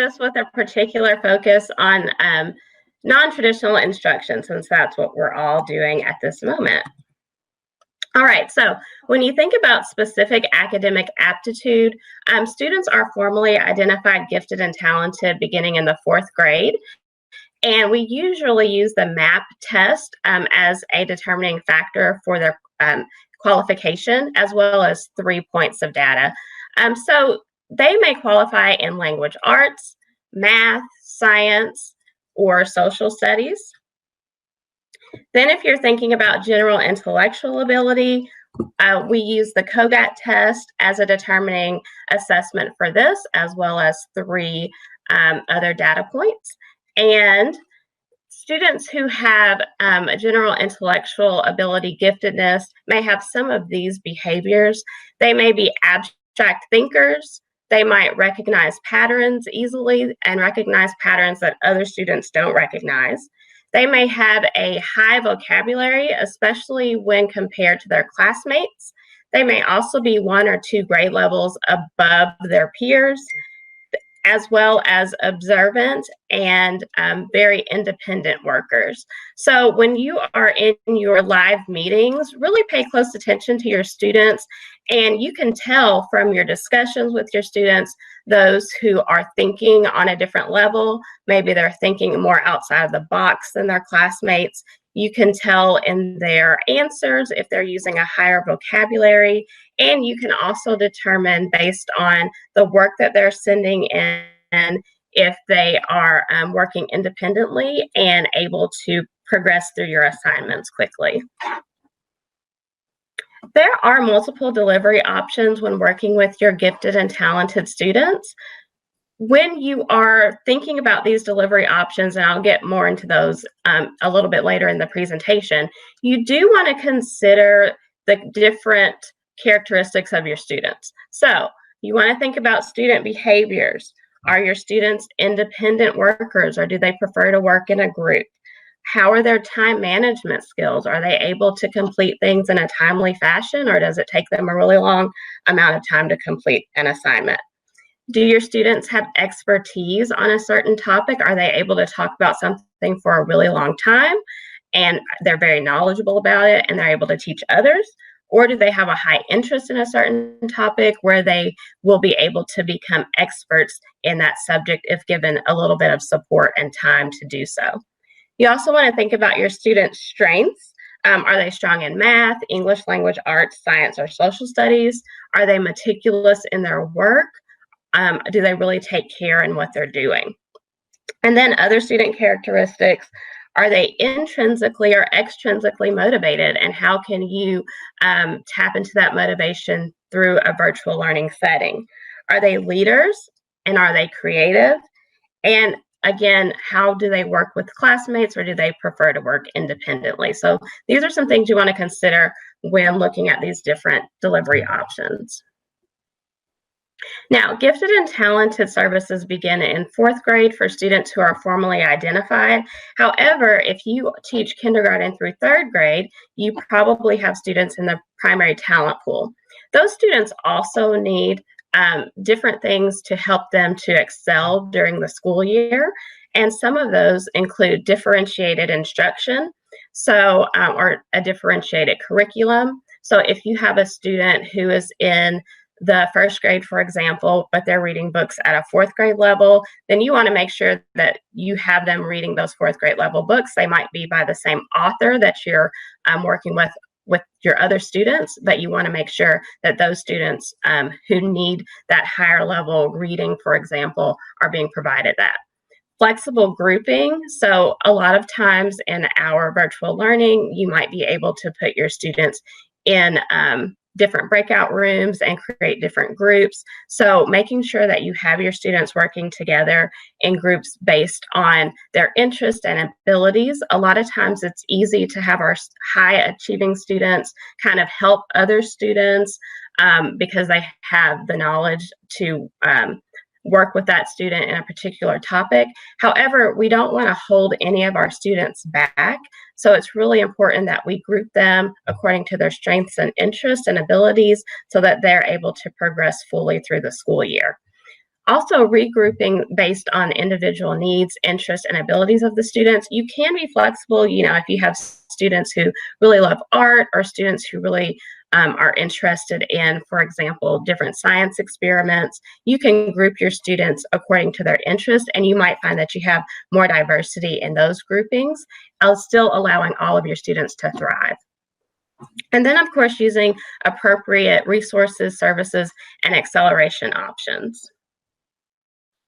this with a particular focus on non-traditional instruction, since that's what we're all doing at this moment. All right, so when you think about specific academic aptitude, students are formally identified gifted and talented beginning in the 4th grade. And we usually use the MAP test as a determining factor for their qualification, as well as 3 points of data. So they may qualify in language arts, math, science, or social studies. Then if you're thinking about general intellectual ability, we use the COGAT test as a determining assessment for this, as well as 3 other data points. And students who have a general intellectual ability giftedness may have some of these behaviors. They may be abstract thinkers. They might recognize patterns easily and recognize patterns that other students don't recognize. They may have a high vocabulary, especially when compared to their classmates. They may also be 1 or 2 grade levels above their peers, as well as observant and very independent workers. So when you are in your live meetings, really pay close attention to your students, and you can tell from your discussions with your students those who are thinking on a different level. Maybe they're thinking more outside of the box than their classmates. You can tell in their answers if they're using a higher vocabulary, and you can also determine based on the work that they're sending in if they are working independently and able to progress through your assignments quickly. There are multiple delivery options when working with your gifted and talented students. When you are thinking about these delivery options, and I'll get more into those a little bit later in the presentation, you do want to consider the different characteristics of your students. So you want to think about student behaviors. Are your students independent workers, or do they prefer to work in a group? How are their time management skills? Are they able to complete things in a timely fashion, or does it take them a really long amount of time to complete an assignment? Do your students have expertise on a certain topic? Are they able to talk about something for a really long time and they're very knowledgeable about it and they're able to teach others? Or do they have a high interest in a certain topic where they will be able to become experts in that subject if given a little bit of support and time to do so? You also want to think about your students' strengths. Are they strong in math, English language arts, science, or social studies? Are they meticulous in their work? Do they really take care in what they're doing? And then other student characteristics. Are they intrinsically or extrinsically motivated? And how can you tap into that motivation through a virtual learning setting? Are they leaders, and are they creative? And again, how do they work with classmates, or do they prefer to work independently? So these are some things you want to consider when looking at these different delivery options. Now, gifted and talented services begin in 4th grade for students who are formally identified. However, if you teach kindergarten through 3rd grade, you probably have students in the primary talent pool. Those students also need different things to help them to excel during the school year. And some of those include differentiated instruction, or a differentiated curriculum. So if you have a student who is in the 1st grade, for example, but they're reading books at a 4th grade level, then you want to make sure that you have them reading those 4th grade level books. They might be by the same author that you're working with your other students, but you want to make sure that those students who need that higher level reading, for example, are being provided that. Flexible grouping. So a lot of times in our virtual learning, you might be able to put your students in different breakout rooms and create different groups. So making sure that you have your students working together in groups based on their interests and abilities. A lot of times it's easy to have our high achieving students kind of help other students because they have the knowledge to work with that student in a particular topic. However, we don't want to hold any of our students back. So it's really important that we group them according to their strengths and interests and abilities so that they're able to progress fully through the school year. Also, regrouping based on individual needs, interests, and abilities of the students. You can be flexible, if you have students who really love art or students who really are interested in, for example, different science experiments. You can group your students according to their interest, and you might find that you have more diversity in those groupings, still allowing all of your students to thrive. And then, of course, using appropriate resources, services, and acceleration options.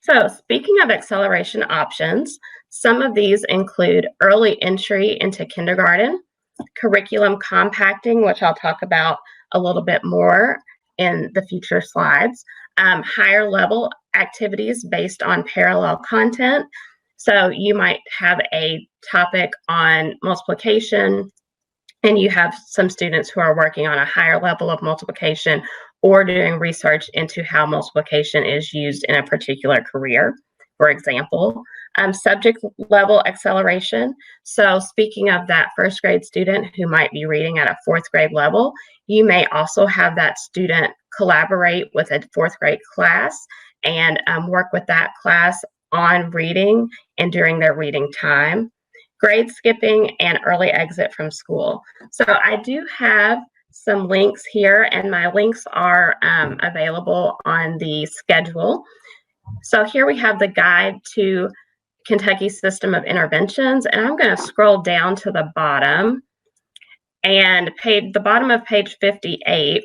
So, speaking of acceleration options, some of these include early entry into kindergarten, curriculum compacting, which I'll talk about a little bit more in the future slides, higher level activities based on parallel content. So you might have a topic on multiplication, and you have some students who are working on a higher level of multiplication or doing research into how multiplication is used in a particular career, for example. Subject level acceleration. So speaking of that first grade student who might be reading at a fourth grade level, you may also have that student collaborate with a fourth grade class and work with that class on reading and during their reading time. Grade skipping and early exit from school. So I do have some links here, and my links are available on the schedule. So here we have the guide to Kentucky System of Interventions, and I'm going to scroll down to the bottom, and the bottom of page 58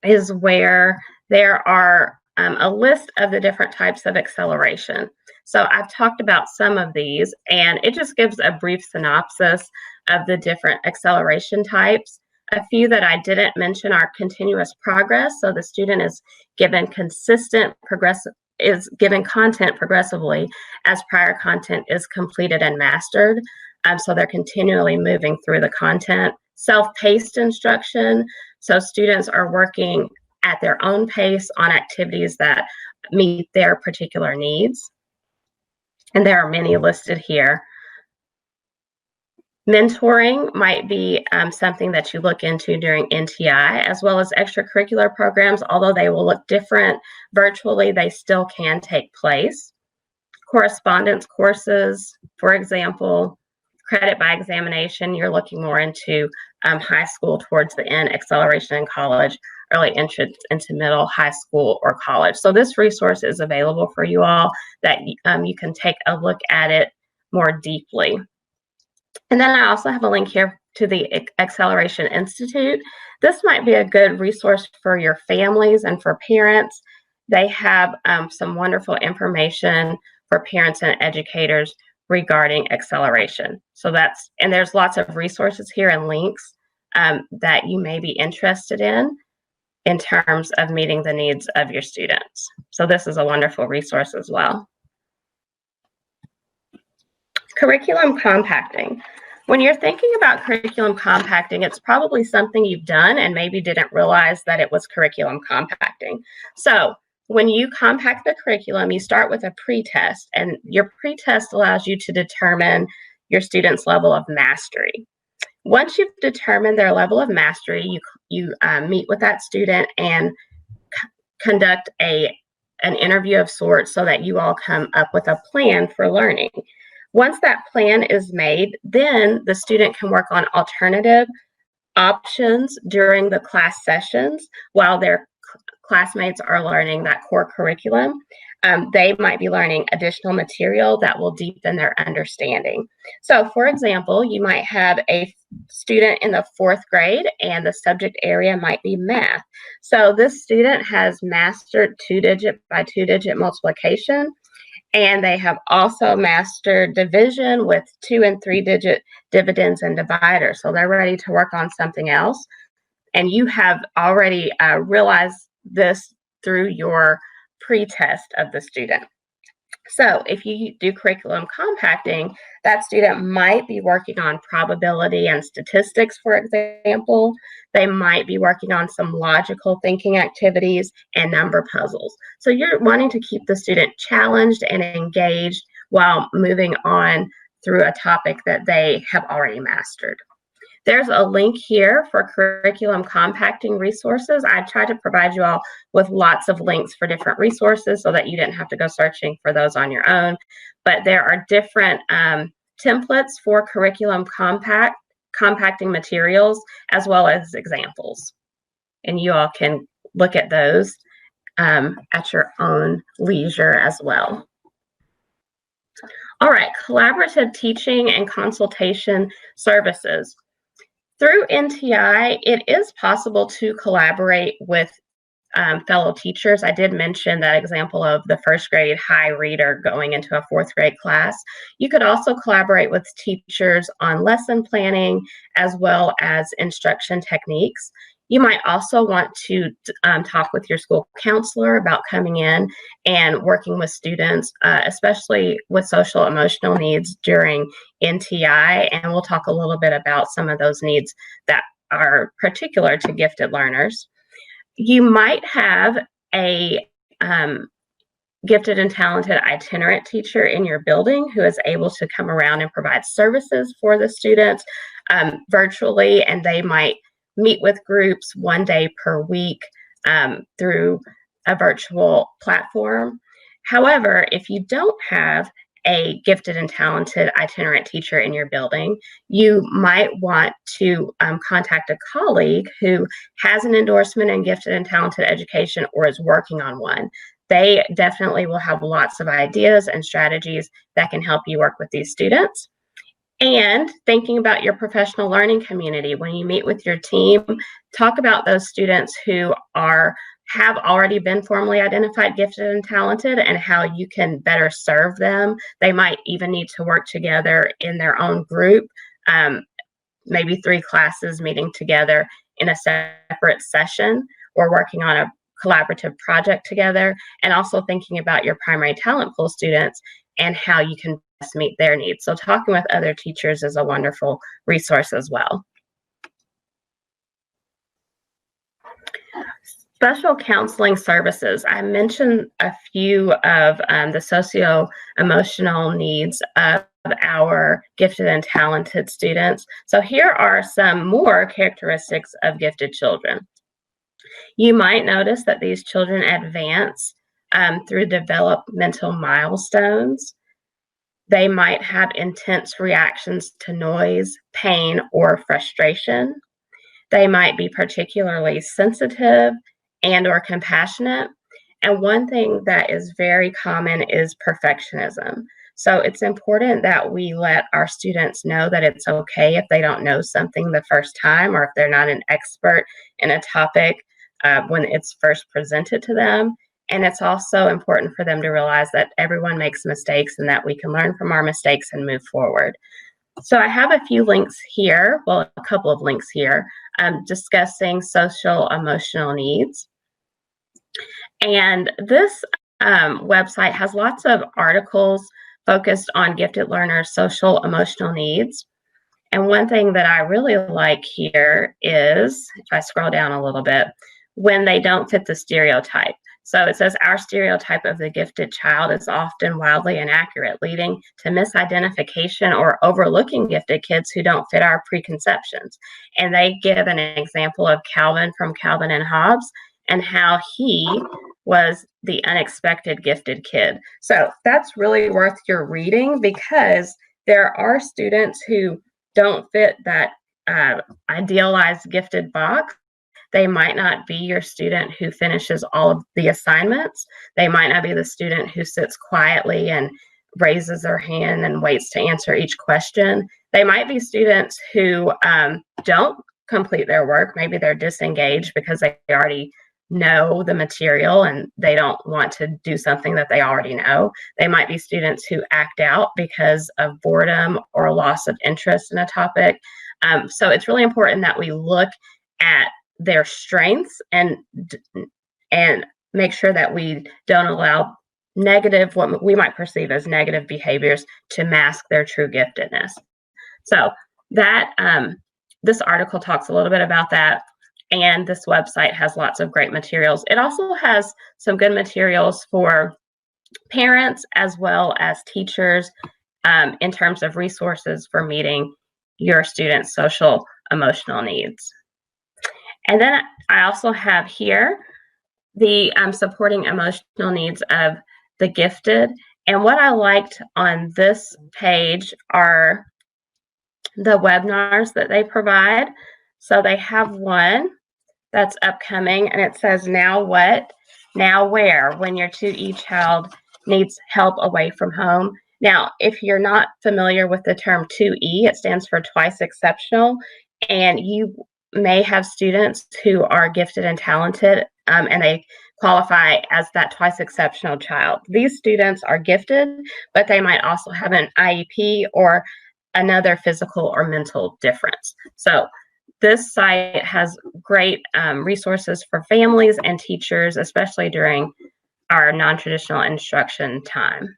is where there are a list of the different types of acceleration. So I've talked about some of these, and it just gives a brief synopsis of the different acceleration types. A few that I didn't mention are continuous progress. So the student is given given content progressively as prior content is completed and mastered. So they're continually moving through the content. Self-paced instruction. So students are working at their own pace on activities that meet their particular needs. And there are many listed here. Mentoring might be something that you look into during NTI, as well as extracurricular programs. Although they will look different virtually, they still can take place. Correspondence courses, for example, credit by examination, you're looking more into high school towards the end, acceleration in college, early entrance into middle, high school, or college. So this resource is available for you all that you can take a look at it more deeply. And then I also have a link here to the Acceleration Institute. This might be a good resource for your families and for parents. They have some wonderful information for parents and educators regarding acceleration. So and there's lots of resources here and links that you may be interested in terms of meeting the needs of your students. So this is a wonderful resource as well. Curriculum compacting. When you're thinking about curriculum compacting, it's probably something you've done and maybe didn't realize that it was curriculum compacting. So when you compact the curriculum, you start with a pretest, and your pretest allows you to determine your student's level of mastery. Once you've determined their level of mastery, you meet with that student and conduct an interview of sorts so that you all come up with a plan for learning. Once that plan is made, then the student can work on alternative options during the class sessions while their classmates are learning that core curriculum. They might be learning additional material that will deepen their understanding. So, for example, you might have a student in the fourth grade and the subject area might be math. So this student has mastered 2-digit by 2-digit multiplication, and they have also mastered division with 2- and 3-digit dividends and dividers. So they're ready to work on something else. And you have already realized this through your pre-test of the student. So if you do curriculum compacting, that student might be working on probability and statistics, for example. They might be working on some logical thinking activities and number puzzles. So you're wanting to keep the student challenged and engaged while moving on through a topic that they have already mastered. There's a link here for curriculum compacting resources. I tried to provide you all with lots of links for different resources so that you didn't have to go searching for those on your own. But there are different templates for curriculum compacting materials as well as examples. And you all can look at those at your own leisure as well. All right, collaborative teaching and consultation services. Through NTI, it is possible to collaborate with fellow teachers. I did mention that example of the first grade high reader going into a fourth grade class. You could also collaborate with teachers on lesson planning as well as instruction techniques. You might also want to talk with your school counselor about coming in and working with students, especially with social emotional needs during NTI. And we'll talk a little bit about some of those needs that are particular to gifted learners. You might have a gifted and talented itinerant teacher in your building who is able to come around and provide services for the students virtually, and they might meet with groups 1 day per week through a virtual platform. However, if you don't have a gifted and talented itinerant teacher in your building, you might want to contact a colleague who has an endorsement in gifted and talented education or is working on one. They definitely will have lots of ideas and strategies that can help you work with these students. And thinking about your professional learning community, when you meet with your team, talk about those students who have already been formally identified gifted and talented and how you can better serve them. They might even need to work together in their own group, maybe 3 classes meeting together in a separate session or working on a collaborative project together, and also thinking about your primary talent pool students and how you can best meet their needs. So talking with other teachers is a wonderful resource as well. Special counseling services. I mentioned a few of the socio-emotional needs of our gifted and talented students. So here are some more characteristics of gifted children. You might notice that these children advance through developmental milestones. They might have intense reactions to noise, pain, or frustration. They might be particularly sensitive and or compassionate. And one thing that is very common is perfectionism. So it's important that we let our students know that it's okay if they don't know something the first time, or if they're not an expert in a topic when it's first presented to them. And it's also important for them to realize that everyone makes mistakes and that we can learn from our mistakes and move forward. So I have a few links here, well, a couple of links here, discussing social emotional needs. And this website has lots of articles focused on gifted learners' social emotional needs. And one thing that I really like here is, if I scroll down a little bit, when they don't fit the stereotype. So it says our stereotype of the gifted child is often wildly inaccurate, leading to misidentification or overlooking gifted kids who don't fit our preconceptions. And they give an example of Calvin from Calvin and Hobbes and how he was the unexpected gifted kid. So that's really worth your reading, because there are students who don't fit that idealized gifted box. They might not be your student who finishes all of the assignments. They might not be the student who sits quietly and raises their hand and waits to answer each question. They might be students who don't complete their work. Maybe they're disengaged because they already know the material and they don't want to do something that they already know. They might be students who act out because of boredom or loss of interest in a topic. So it's really important that we look at their strengths and make sure that we don't allow negative, what we might perceive as negative behaviors, to mask their true giftedness. So that this article talks a little bit about that, and this website has lots of great materials. It also has some good materials for parents as well as teachers in terms of resources for meeting your students' social emotional needs. And then I also have here the supporting emotional needs of the gifted. And what I liked on this page are the webinars that they provide. So they have one that's upcoming, and it says, Now What, Now Where, when your 2E child needs help away from home. Now, if you're not familiar with the term 2E, it stands for twice exceptional, and you may have students who are gifted and talented, and they qualify as that twice exceptional child. These students are gifted, but they might also have an IEP or another physical or mental difference. So this site has great resources for families and teachers, especially during our non-traditional instruction time.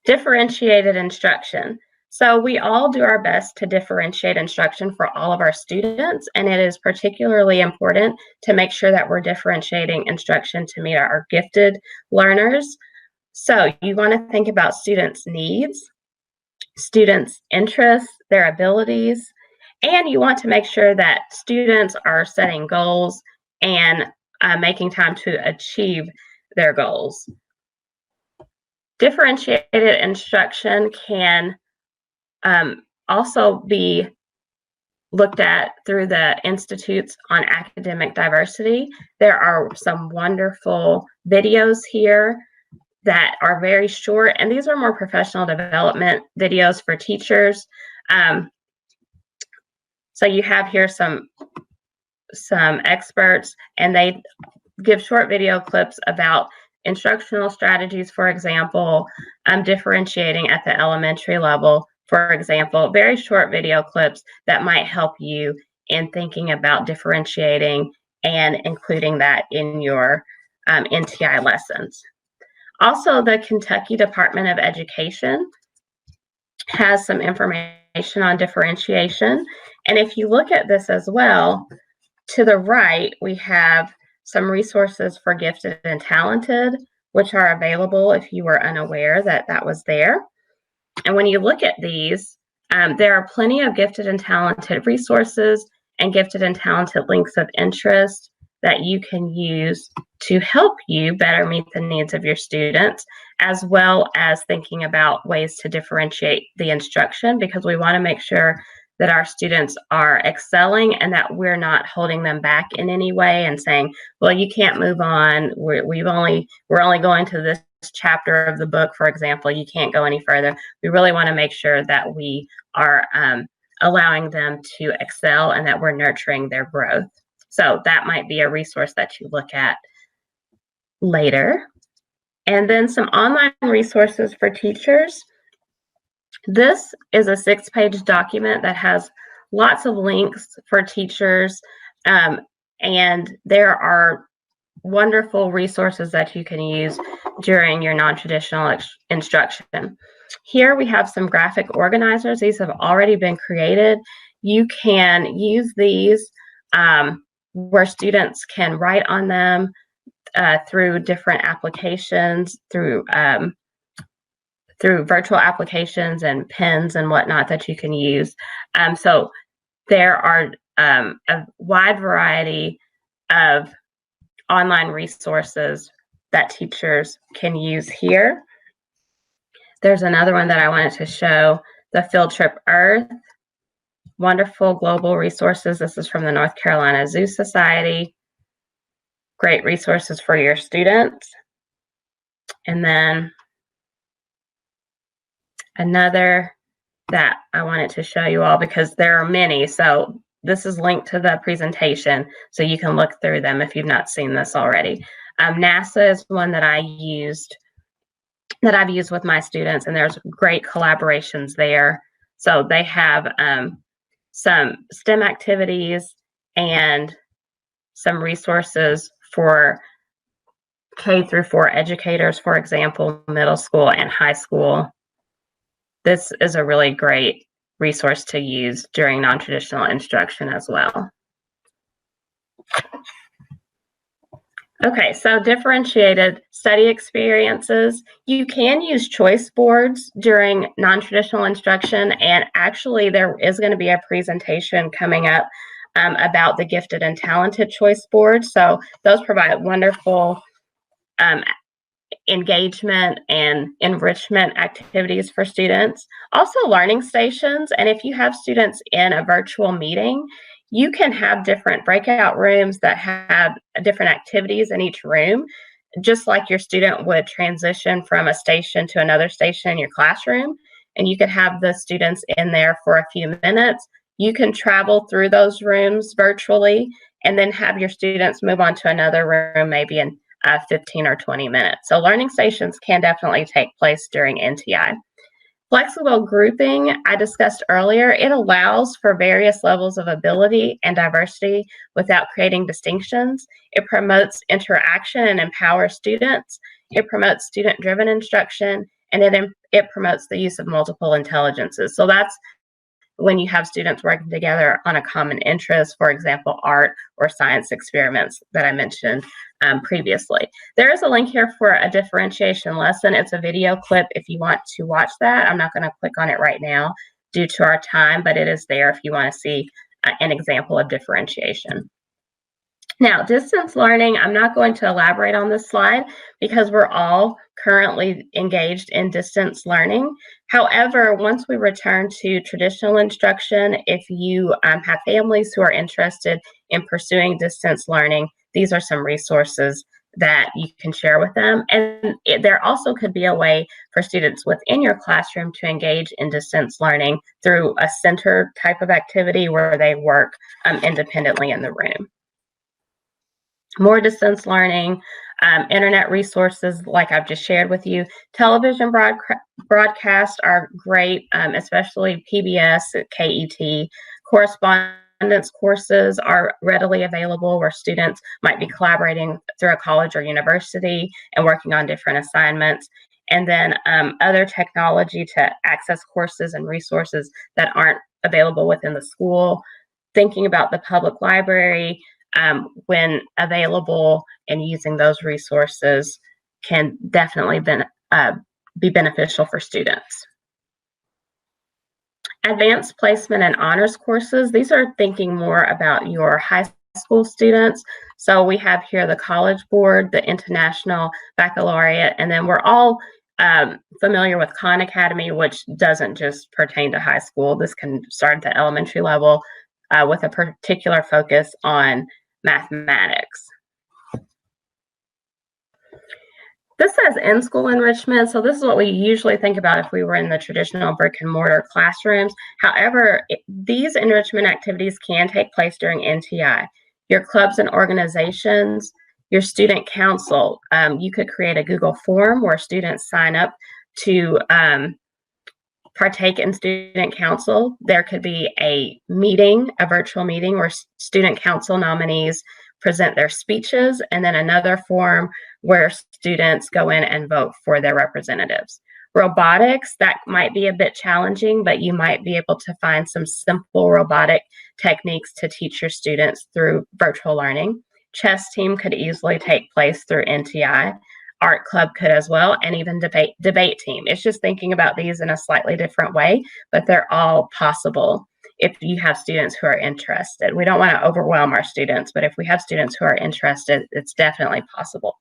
Differentiated instruction. So we all do our best to differentiate instruction for all of our students, and it is particularly important to make sure that we're differentiating instruction to meet our gifted learners. So you want to think about students' needs, students' interests, their abilities, and you want to make sure that students are setting goals and making time to achieve their goals. Differentiated instruction can also be looked at through the Institutes on Academic Diversity. There are some wonderful videos here that are very short, and these are more professional development videos for teachers. So you have here some experts, and they give short video clips about instructional strategies, for example, differentiating at the elementary level, for example, very short video clips that might help you in thinking about differentiating and including that in your NTI lessons. Also, the Kentucky Department of Education has some information on differentiation. And if you look at this as well, to the right, we have some resources for gifted and talented, which are available if you were unaware that that was there. And when you look at these, there are plenty of gifted and talented resources and gifted and talented links of interest that you can use to help you better meet the needs of your students, as well as thinking about ways to differentiate the instruction, because we want to make sure that our students are excelling and that we're not holding them back in any way and saying, well, you can't move on. We're only going to this chapter of the book, for example, you can't go any further. We really want to make sure that we are allowing them to excel and that we're nurturing their growth. So that might be a resource that you look at later. And then some online resources for teachers. This is a 6-page document that has lots of links for teachers, and there are wonderful resources that you can use during your non-traditional instruction. Here we have some graphic organizers. These have already been created. You can use these where students can write on them through different applications, through virtual applications and pens and whatnot that you can use. So there are a wide variety of online resources that teachers can use here. There's another one that I wanted to show, the Field Trip Earth. Wonderful global resources. This is from the North Carolina Zoo Society. Great resources for your students. And then another that I wanted to show you all, because there are many. So this is linked to the presentation, so you can look through them if you've not seen this already. NASA is one that I've used with my students, and there's great collaborations there. So they have some STEM activities and some resources for K-4 educators, for example, middle school and high school. This is a really great resource to use during non-traditional instruction as well. Okay, so differentiated study experiences. You can use choice boards during non-traditional instruction, and actually there is going to be a presentation coming up about the gifted and talented choice boards. So those provide wonderful um, engagement and enrichment activities for students. Also learning stations, and if you have students in a virtual meeting, you can have different breakout rooms that have different activities in each room, just like your student would transition from a station to another station in your classroom. And you could have the students in there for a few minutes. You can travel through those rooms virtually and then have your students move on to another room, maybe in 15 or 20 minutes. So learning stations can definitely take place during NTI. Flexible grouping, I discussed earlier, it allows for various levels of ability and diversity without creating distinctions. It promotes interaction and empowers students. It promotes student-driven instruction, and it promotes the use of multiple intelligences. So that's when you have students working together on a common interest, for example, art or science experiments that I mentioned previously. There is a link here for a differentiation lesson. It's a video clip if you want to watch that. I'm not going to click on it right now due to our time, but it is there if you want to see an example of differentiation. Now, distance learning, I'm not going to elaborate on this slide because we're all currently engaged in distance learning. However, once we return to traditional instruction, if you have families who are interested in pursuing distance learning, these are some resources that you can share with them. And there also could be a way for students within your classroom to engage in distance learning through a center type of activity where they work independently in the room. More distance learning, internet resources like I've just shared with you. Television broadcasts are great, especially PBS, KET. Correspondence courses are readily available where students might be collaborating through a college or university and working on different assignments. And then other technology to access courses and resources that aren't available within the school. Thinking about the public library, when available, and using those resources can definitely be beneficial for students. Advanced placement and honors courses, these are thinking more about your high school students. So we have here the College Board, the International Baccalaureate, and then we're all familiar with Khan Academy, which doesn't just pertain to high school. This can start at the elementary level with a particular focus on mathematics. This says in-school enrichment, so this is what we usually think about if we were in the traditional brick and mortar classrooms. However, these enrichment activities can take place during NTI. Your clubs and organizations, your student council, you could create a Google form where students sign up to partake in student council. There could be a meeting, a virtual meeting where student council nominees present their speeches, and then another form where students go in and vote for their representatives. Robotics, that might be a bit challenging, but you might be able to find some simple robotic techniques to teach your students through virtual learning. Chess team could easily take place through NTI. Art club could as well, and even debate team. It's just thinking about these in a slightly different way, but they're all possible if you have students who are interested. We don't want to overwhelm our students, but if we have students who are interested, it's definitely possible.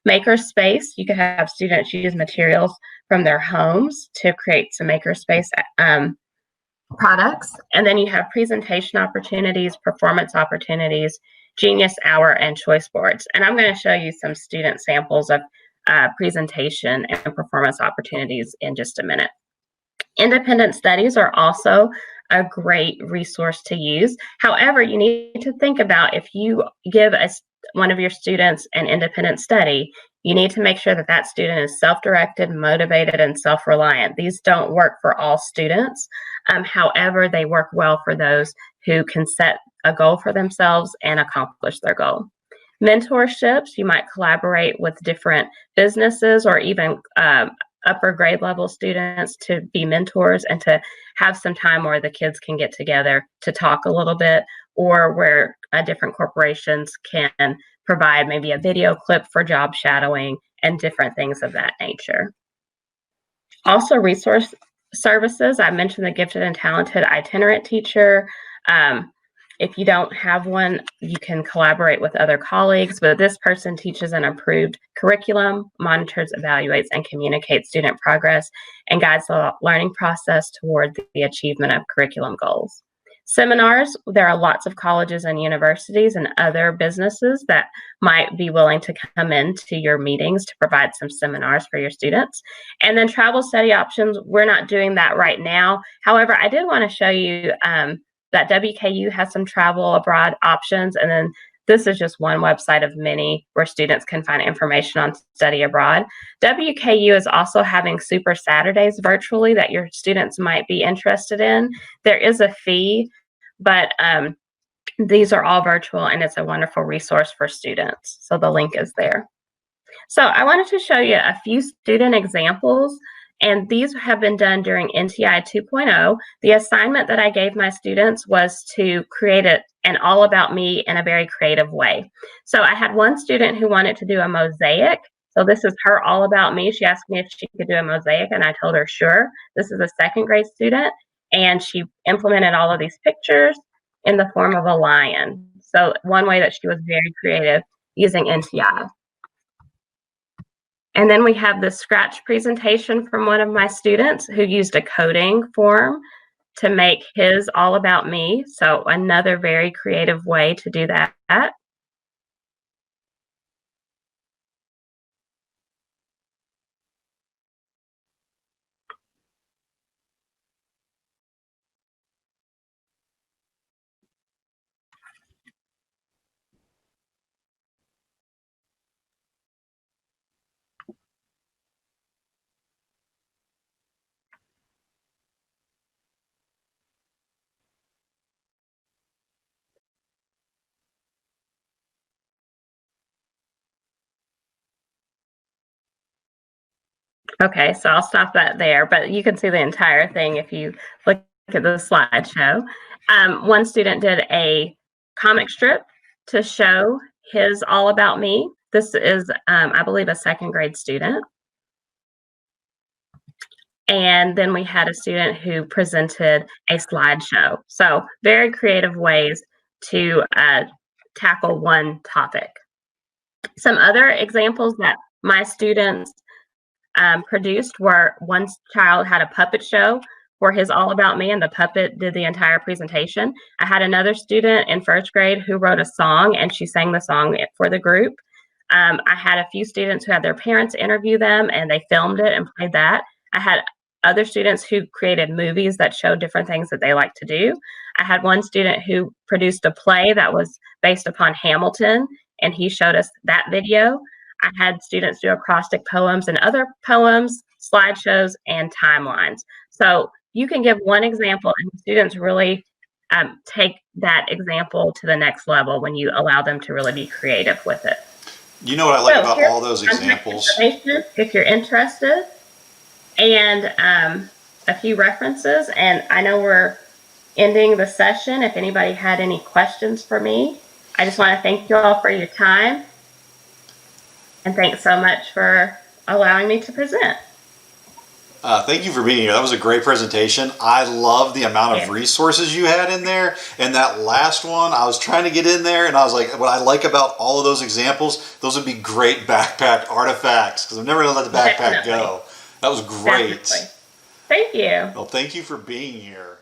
Makerspace, you could have students use materials from their homes to create some makerspace products. And then you have presentation opportunities, performance opportunities, Genius Hour, and choice boards. And I'm going to show you some student samples of presentation and performance opportunities in just a minute. Independent studies are also a great resource to use. However, you need to think about if you give one of your students an independent study, you need to make sure that that student is self-directed, motivated, and self-reliant. These don't work for all students. However, they work well for those who can set a goal for themselves and accomplish their goal. Mentorships, you might collaborate with different businesses or even upper grade level students to be mentors and to have some time where the kids can get together to talk a little bit, or where different corporations can provide maybe a video clip for job shadowing and different things of that nature. Also, resource services. I mentioned the gifted and talented itinerant teacher. If you don't have one, you can collaborate with other colleagues, but this person teaches an approved curriculum, monitors, evaluates, and communicates student progress, and guides the learning process toward the achievement of curriculum goals. Seminars, there are lots of colleges and universities and other businesses that might be willing to come into your meetings to provide some seminars for your students. And then travel study options, we're not doing that right now. However, I did want to show you that WKU has some travel abroad options, and then this is just one website of many where students can find information on study abroad. WKU is also having Super Saturdays virtually that your students might be interested in. There is a fee, but these are all virtual, and it's a wonderful resource for students. So the link is there. So I wanted to show you a few student examples, and these have been done during NTI 2.0. The assignment that I gave my students was to create an all about me in a very creative way. So I had one student who wanted to do a mosaic. So this is her all about me. She asked me if she could do a mosaic, and I told her sure. This is a second grade student, and she implemented all of these pictures in the form of a lion. So one way that she was very creative using NTI. And then we have the scratch presentation from one of my students who used a coding form to make his all about me. So another very creative way to do that. Okay, so I'll stop that there, but you can see the entire thing if you look at the slideshow. One student did a comic strip to show his all about me. This is, I believe, a second grade student. And then we had a student who presented a slideshow. So very creative ways to tackle one topic. Some other examples that my students produced were one child had a puppet show for his all about me, and the puppet did the entire presentation. I had another student in first grade who wrote a song, and she sang the song for the group. I had a few students who had their parents interview them, and they filmed it and played that. I had other students who created movies that showed different things that they like to do. I had one student who produced a play that was based upon Hamilton, and he showed us that video. I had students do acrostic poems and other poems, slideshows, and timelines. So you can give one example, and students really take that example to the next level when you allow them to really be creative with it. You know what I like about all those examples? If you're interested, and a few references. And I know we're ending the session. If anybody had any questions for me, I just want to thank you all for your time. And thanks so much for allowing me to present. Thank you for being here. That was a great presentation. I love the amount of resources you had in there. And that last one, I was trying to get in there, and I was like, what I like about all of those examples, those would be great backpack artifacts, because I'm never going to let the backpack go. That was great. Definitely. Thank you. Well, thank you for being here.